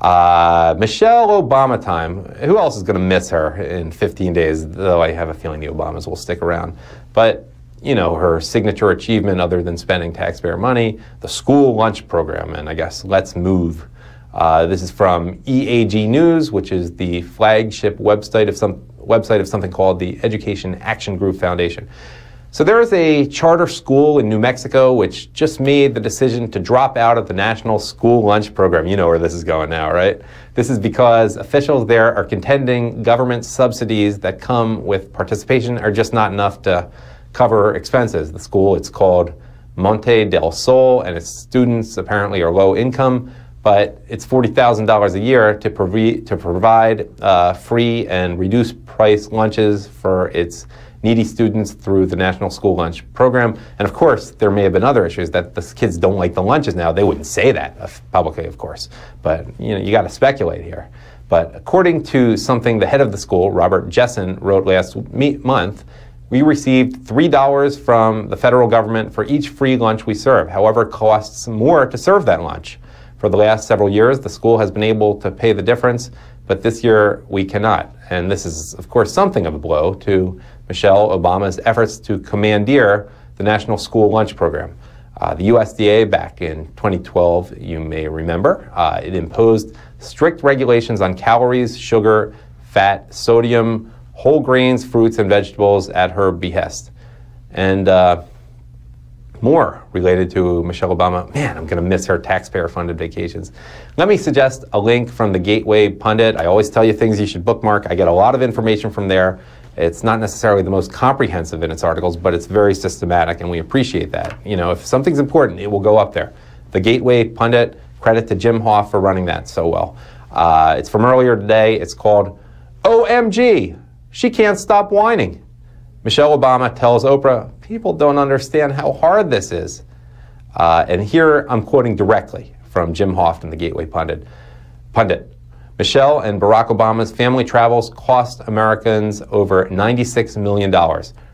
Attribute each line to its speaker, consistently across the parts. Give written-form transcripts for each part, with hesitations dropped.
Speaker 1: Michelle Obama time. Who else is going to miss her in 15 days, though I have a feeling the Obamas will stick around. But, you know, her signature achievement other than spending taxpayer money, the school lunch program, and I guess Let's Move. This is from EAG News, which is the flagship website of something called the Education Action Group Foundation. So there is a charter school in New Mexico which just made the decision to drop out of the National School Lunch Program. You know where this is going now, right? This is because officials there are contending government subsidies that come with participation are just not enough to cover expenses. The school, it's called Monte del Sol, and its students apparently are low income, but it's $40,000 a year to provide free and reduced price lunches for its needy students through the National School Lunch Program. And of course, there may have been other issues that the kids don't like the lunches now. They wouldn't say that publicly, of course, but you know, you got to speculate here. But according to something the head of the school, Robert Jessen, wrote last month, we received $3 from the federal government for each free lunch we serve. However, it costs more to serve that lunch. For the last several years, the school has been able to pay the difference, but this year we cannot. And this is, of course, something of a blow to Michelle Obama's efforts to commandeer the National School Lunch Program. The USDA, back in 2012, you may remember, it imposed strict regulations on calories, sugar, fat, sodium, whole grains, fruits, and vegetables at her behest. And more related to Michelle Obama. Man, I'm going to miss her taxpayer-funded vacations. Let me suggest a link from the Gateway Pundit. I always tell you things you should bookmark. I get a lot of information from there. It's not necessarily the most comprehensive in its articles, but it's very systematic, and we appreciate that. You know, if something's important, it will go up there. The Gateway Pundit, credit to Jim Hoff for running that so well. It's from earlier today. It's called OMG, She Can't Stop Whining. Michelle Obama tells Oprah, people don't understand how hard this is. And here I'm quoting directly from Jim Hoff and the Gateway Pundit. Michelle and Barack Obama's family travels cost Americans over $96 million.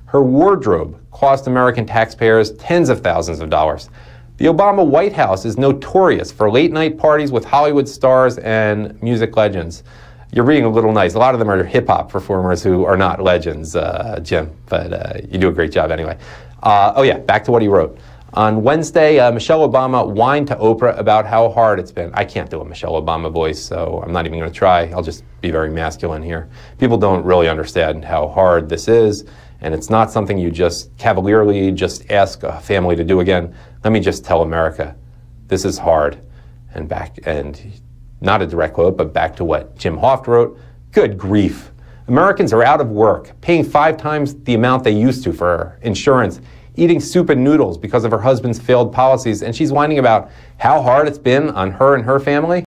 Speaker 1: Her wardrobe cost American taxpayers tens of thousands of dollars. The Obama White House is notorious for late-night parties with Hollywood stars and music legends. You're being a little nice. A lot of them are hip-hop performers who are not legends, Jim, but you do a great job anyway. Oh yeah, back to what he wrote. On Wednesday, Michelle Obama whined to Oprah about how hard it's been. I can't do a Michelle Obama voice, so I'm not even going to try. I'll just be very masculine here. People don't really understand how hard this is, and it's not something you just cavalierly just ask a family to do again. Let me just tell America, this is hard. And not a direct quote, but back to what Jim Hoft wrote, good grief. Americans are out of work, paying 5 times the amount they used to for insurance, eating soup and noodles because of her husband's failed policies, and she's whining about how hard it's been on her and her family.